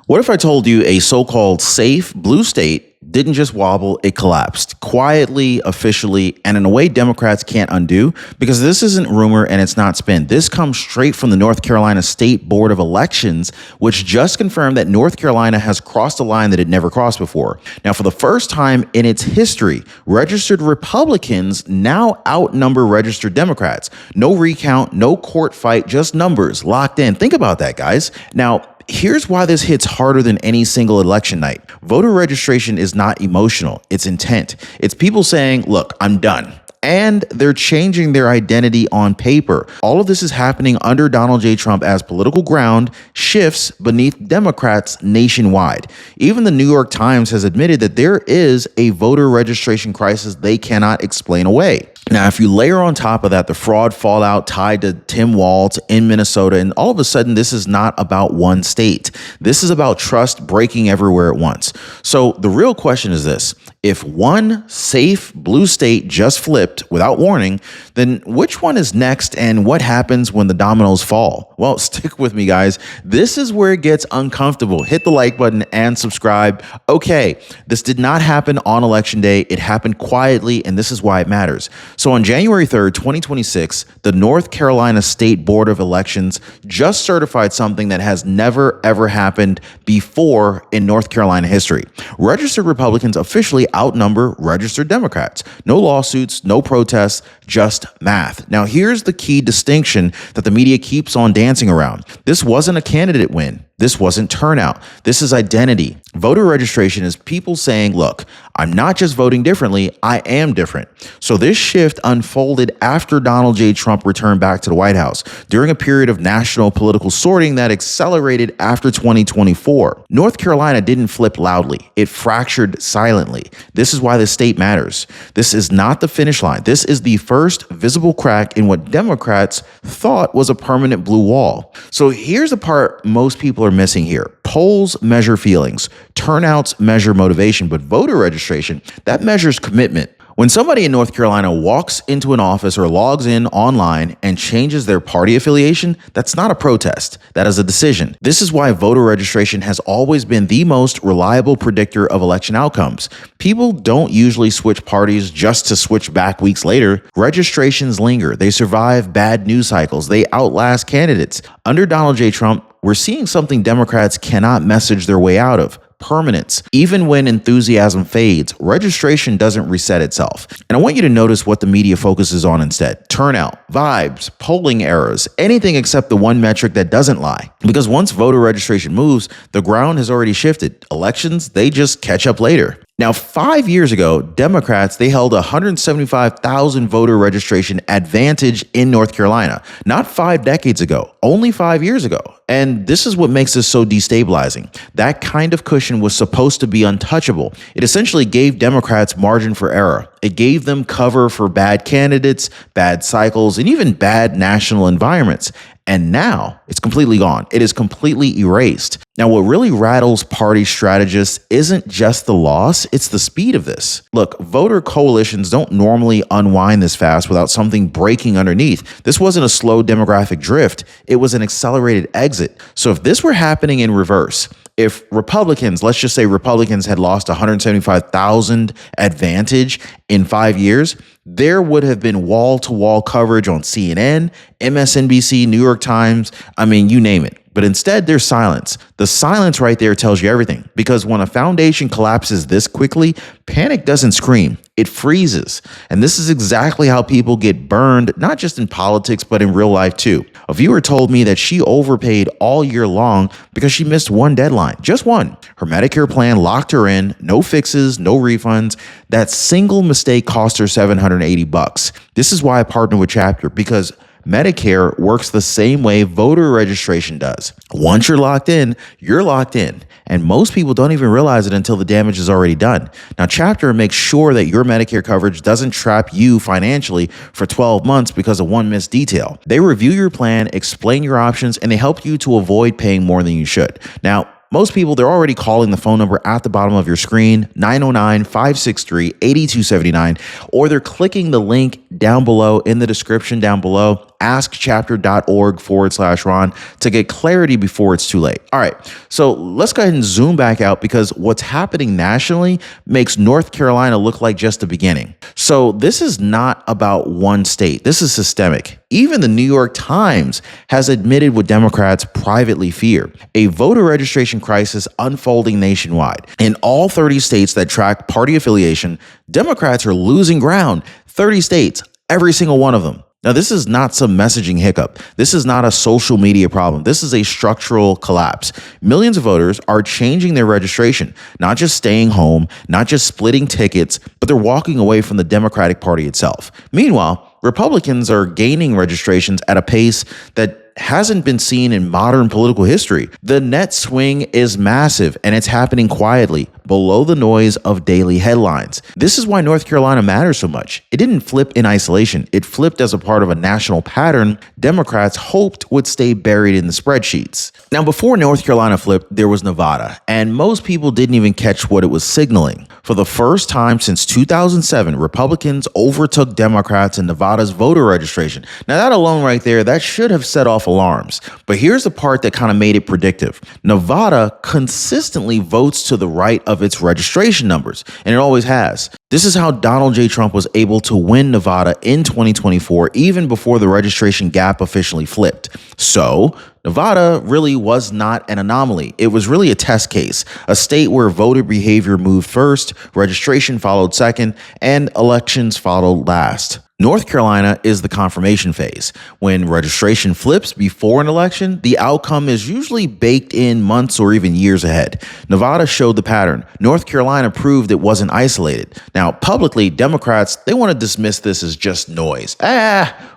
What if I told you a so-called safe blue state didn't just wobble, it collapsed quietly, officially, and in a way Democrats can't undo? Because this isn't rumor and it's not spin. This comes straight from the North Carolina State Board of Elections, which just confirmed that North Carolina has crossed a line that it never crossed before. Now, for the first time in its history, registered Republicans now outnumber registered Democrats. No recount, no court fight, just numbers locked in. Think about that, guys. Now, here's why this hits harder than any single election night. Voter registration is not emotional, it's intent. It's people saying, look, I'm done. And they're changing their identity on paper. All of this is happening under Donald J. Trump as political ground shifts beneath Democrats nationwide. Even the New York Times has admitted that there is a voter registration crisis they cannot explain away. Now, if you layer on top of that the fraud fallout tied to Tim Walz in Minnesota, and all of a sudden this is not about one state. This is about trust breaking everywhere at once. So the real question is this: if one safe blue state just flipped without warning, then which one is next and what happens when the dominoes fall? Well, stick with me, guys. This is where it gets uncomfortable. Hit the like button and subscribe. Okay, this did not happen on election day. It happened quietly, and this is why it matters. So on January 3rd, 2026, the North Carolina State Board of Elections just certified something that has never, ever happened before in North Carolina history. Registered Republicans officially outnumber registered Democrats. No lawsuits, no protests, just math. Now, here's the key distinction that the media keeps on dancing around. This wasn't a candidate win. This wasn't turnout. This is identity. Voter registration is people saying, look, I'm not just voting differently, I am different. So this shift unfolded after Donald J. Trump returned back to the White House during a period of national political sorting that accelerated after 2024. North Carolina didn't flip loudly. It fractured silently. This is why the state matters. This is not the finish line. This is the first visible crack in what Democrats thought was a permanent blue wall. So here's the part most people are missing here. Polls measure feelings, turnouts measure motivation, but voter registration, that measures commitment. When somebody in North Carolina walks into an office or logs in online and changes their party affiliation, that's not a protest. That is a decision. This is why voter registration has always been the most reliable predictor of election outcomes. People don't usually switch parties just to switch back weeks later. Registrations linger. They survive bad news cycles. They outlast candidates. Under Donald J. Trump, we're seeing something Democrats cannot message their way out of: permanence. Even when enthusiasm fades, registration doesn't reset itself. And I want you to notice what the media focuses on instead: turnout, vibes, polling errors, anything except the one metric that doesn't lie. Because once voter registration moves, the ground has already shifted. Elections, they just catch up later. Now, 5 years ago, Democrats, they held a 175,000 voter registration advantage in North Carolina. Not 5 decades ago, only 5 years ago. And this is what makes this so destabilizing. That kind of cushion was supposed to be untouchable. It essentially gave Democrats margin for error. It gave them cover for bad candidates, bad cycles, and even bad national environments. And now it's completely gone. It is completely erased. Now, what really rattles party strategists isn't just the loss, it's the speed of this. Look, voter coalitions don't normally unwind this fast without something breaking underneath. This wasn't a slow demographic drift, it was an accelerated exit. So if this were happening in reverse, if Republicans, let's just say Republicans had lost 175,000 advantage in 5 years, there would have been wall-to-wall coverage on CNN, MSNBC, New York Times, I mean, you name it. But instead, there's silence. The silence right there tells you everything. Because when a foundation collapses this quickly, panic doesn't scream. It freezes. And this is exactly how people get burned, not just in politics, but in real life too. A viewer told me that she overpaid all year long because she missed one deadline, just one. Her Medicare plan locked her in, no fixes, no refunds. That single mistake cost her $780. This is why I partner with Chapter, because Medicare works the same way voter registration does. Once you're locked in, you're locked in. And most people don't even realize it until the damage is already done. Now, Chapter makes sure that your Medicare coverage doesn't trap you financially for 12 months because of one missed detail. They review your plan, explain your options, and they help you to avoid paying more than you should. Now, most people, they're already calling the phone number at the bottom of your screen, 909-563-8279, or they're clicking the link down below in the description down below. askchapter.org/Ron to get clarity before it's too late. All right, so let's go ahead and zoom back out because what's happening nationally makes North Carolina look like just the beginning. So this is not about one state. This is systemic. Even the New York Times has admitted what Democrats privately fear: a voter registration crisis unfolding nationwide. In all 30 states that track party affiliation, Democrats are losing ground. 30 states, every single one of them. Now, this is not some messaging hiccup. This is not a social media problem. This is a structural collapse. Millions of voters are changing their registration, not just staying home, not just splitting tickets, but they're walking away from the Democratic Party itself. Meanwhile, Republicans are gaining registrations at a pace that hasn't been seen in modern political history. The net swing is massive, and it's happening quietly, below the noise of daily headlines. This is why North Carolina matters so much. It didn't flip in isolation. It flipped as a part of a national pattern Democrats hoped would stay buried in the spreadsheets. Now, before North Carolina flipped, there was Nevada, and most people didn't even catch what it was signaling. For the first time since 2007, Republicans overtook Democrats in Nevada's voter registration. Now, that alone right there, that should have set off alarms. But here's the part that kind of made it predictive. Nevada consistently votes to the right of its registration numbers, and it always has. This is how Donald J. Trump was able to win Nevada in 2024, even before the registration gap officially flipped. So, Nevada really was not an anomaly. It was really a test case, a state where voter behavior moved first, registration followed second, and elections followed last. North Carolina is the confirmation phase. When registration flips before an election, the outcome is usually baked in months or even years ahead. Nevada showed the pattern. North Carolina proved it wasn't isolated. Now, publicly, Democrats, they want to dismiss this as just noise.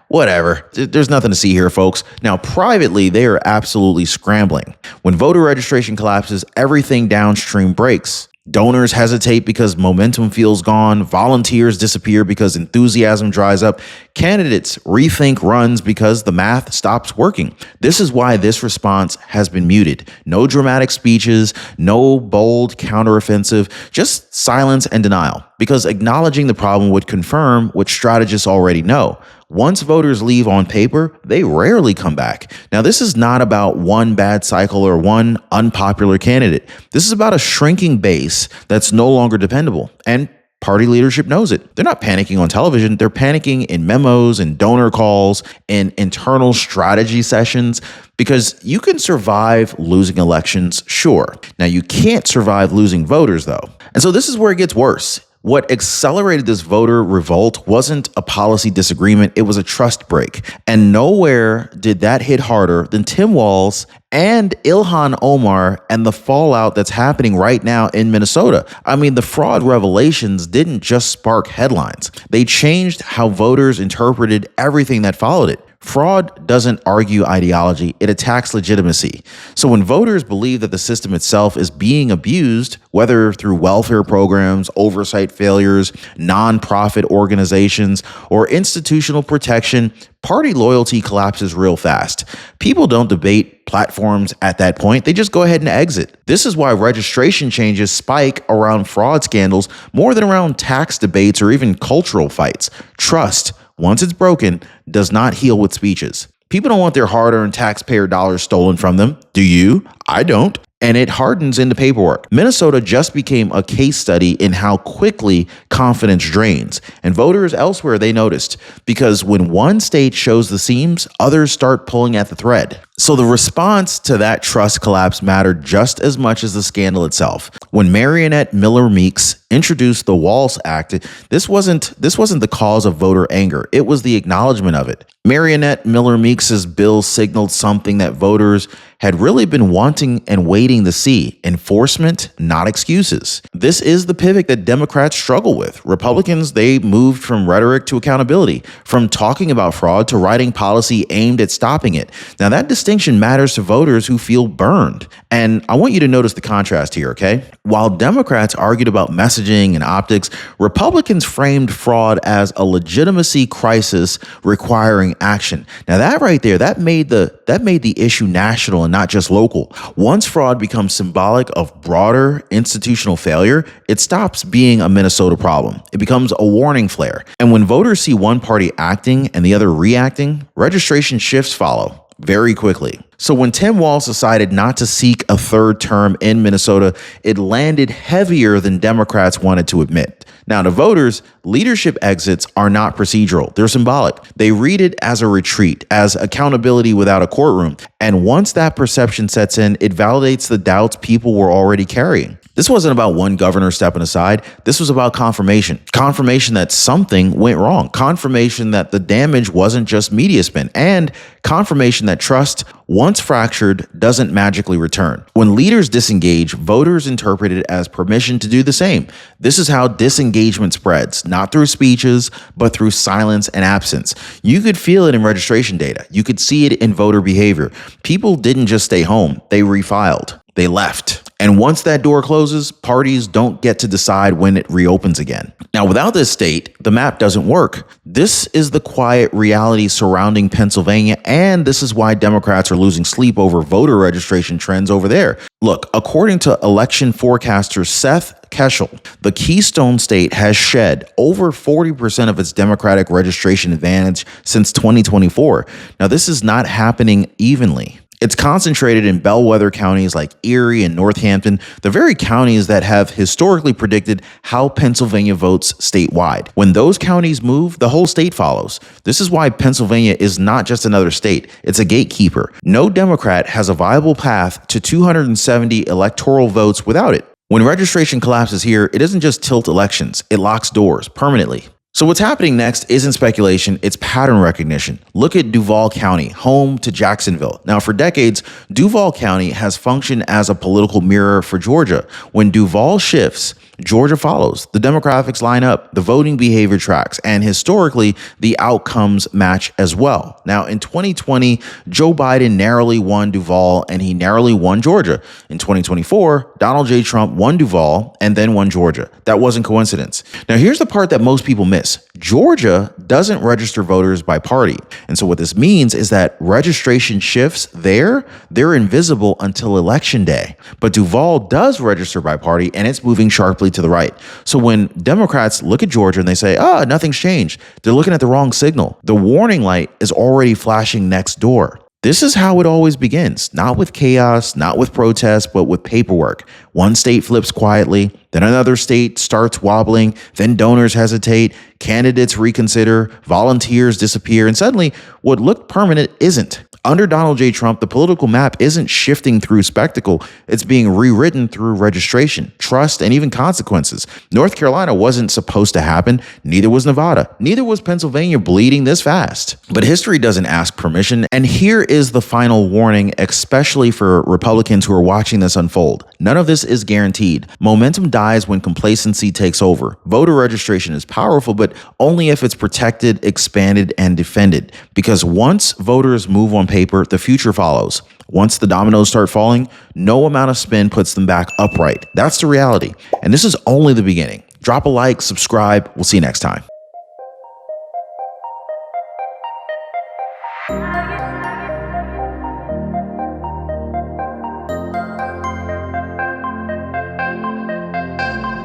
Whatever. There's nothing to see here, folks. Now, privately, they are absolutely scrambling. When voter registration collapses, everything downstream breaks. Donors hesitate because momentum feels gone. Volunteers disappear because enthusiasm dries up. Candidates rethink runs because the math stops working. This is why this response has been muted. No dramatic speeches, no bold counteroffensive, just silence and denial. Because acknowledging the problem would confirm what strategists already know. Once voters leave on paper, they rarely come back. Now, this is not about one bad cycle or one unpopular candidate. This is about a shrinking base that's no longer dependable. And party leadership knows it. They're not panicking on television. They're panicking in memos and donor calls and internal strategy sessions, because you can survive losing elections, sure. Now, you can't survive losing voters, though. And so this is where it gets worse. What accelerated this voter revolt wasn't a policy disagreement, it was a trust break. And nowhere did that hit harder than Tim Walz and Ilhan Omar and the fallout that's happening right now in Minnesota. I mean, the fraud revelations didn't just spark headlines. They changed how voters interpreted everything that followed it. Fraud doesn't argue ideology, it attacks legitimacy. So when voters believe that the system itself is being abused, whether through welfare programs, oversight failures, nonprofit organizations, or institutional protection, party loyalty collapses real fast. People don't debate platforms at that point. They just go ahead and exit. This is why registration changes spike around fraud scandals more than around tax debates or even cultural fights. Trust, once it's broken, does not heal with speeches. People don't want their hard-earned taxpayer dollars stolen from them. Do you? I don't. And it hardens into paperwork. Minnesota just became a case study in how quickly confidence drains. And voters elsewhere, they noticed. Because when one state shows the seams, others start pulling at the thread. So the response to that trust collapse mattered just as much as the scandal itself. When Marionette Miller Meeks introduced the Walz Act, this wasn't the cause of voter anger. It was the acknowledgement of it. Marionette Miller Meeks's bill signaled something that voters had really been wanting and waiting to see: enforcement, not excuses. This is the pivot that Democrats struggle with. Republicans, they moved from rhetoric to accountability, from talking about fraud to writing policy aimed at stopping it. Now, that distinction matters to voters who feel burned. And I want you to notice the contrast here, okay? While Democrats argued about messaging and optics, Republicans framed fraud as a legitimacy crisis requiring action. Now, that right there, that made the issue national and not just local. Once fraud becomes symbolic of broader institutional failure, earlier, it stops being a Minnesota problem. It becomes a warning flare. And when voters see one party acting and the other reacting, registration shifts follow very quickly. So when Tim Walz decided not to seek a third term in Minnesota, it landed heavier than Democrats wanted to admit. Now, to voters, leadership exits are not procedural. They're symbolic. They read it as a retreat, as accountability without a courtroom. And once that perception sets in, it validates the doubts people were already carrying. This wasn't about one governor stepping aside. This was about confirmation. Confirmation that something went wrong. Confirmation that the damage wasn't just media spin. And confirmation that trust, once fractured, doesn't magically return. When leaders disengage, voters interpret it as permission to do the same. This is how disengagement spreads, not through speeches, but through silence and absence. You could feel it in registration data. You could see it in voter behavior. People didn't just stay home. They refiled. They left. And once that door closes, parties don't get to decide when it reopens again. Now, without this state, the map doesn't work. This is the quiet reality surrounding Pennsylvania, and this is why Democrats are losing sleep over voter registration trends over there. Look, according to election forecaster Seth Keshel, the Keystone State has shed over 40% of its Democratic registration advantage since 2024. Now, this is not happening evenly. It's concentrated in bellwether counties like Erie and Northampton, the very counties that have historically predicted how Pennsylvania votes statewide. When those counties move, the whole state follows. This is why Pennsylvania is not just another state, it's a gatekeeper. No Democrat has a viable path to 270 electoral votes without it. When registration collapses here, it doesn't just tilt elections, it locks doors permanently. So what's happening next isn't speculation, it's pattern recognition. Look at Duval County, home to Jacksonville. Now, for decades, Duval County has functioned as a political mirror for Georgia. When Duval shifts, Georgia follows. The demographics line up, the voting behavior tracks, and historically, the outcomes match as well. Now, in 2020, Joe Biden narrowly won Duval and he narrowly won Georgia. In 2024, Donald J. Trump won Duval and then won Georgia. That wasn't coincidence. Now, here's the part that most people miss. Georgia doesn't register voters by party. And so what this means is that registration shifts there, they're invisible until election day. But Duval does register by party and it's moving sharply to the right. So when Democrats look at Georgia and they say, nothing's changed, they're looking at the wrong signal. The warning light is already flashing next door. This is how it always begins, not with chaos, not with protests, but with paperwork. One state flips quietly, then another state starts wobbling, then donors hesitate, candidates reconsider, volunteers disappear, and suddenly what looked permanent isn't. Under Donald J. Trump, the political map isn't shifting through spectacle. It's being rewritten through registration, trust, and even consequences. North Carolina wasn't supposed to happen. Neither was Nevada. Neither was Pennsylvania bleeding this fast. But history doesn't ask permission. And here is the final warning, especially for Republicans who are watching this unfold. None of this is guaranteed. Momentum dies when complacency takes over. Voter registration is powerful, but only if it's protected, expanded, and defended. Because once voters move on paper, the future follows. Once the dominoes start falling, no amount of spin puts them back upright. That's the reality. And this is only the beginning. Drop a like, subscribe. We'll see you next time.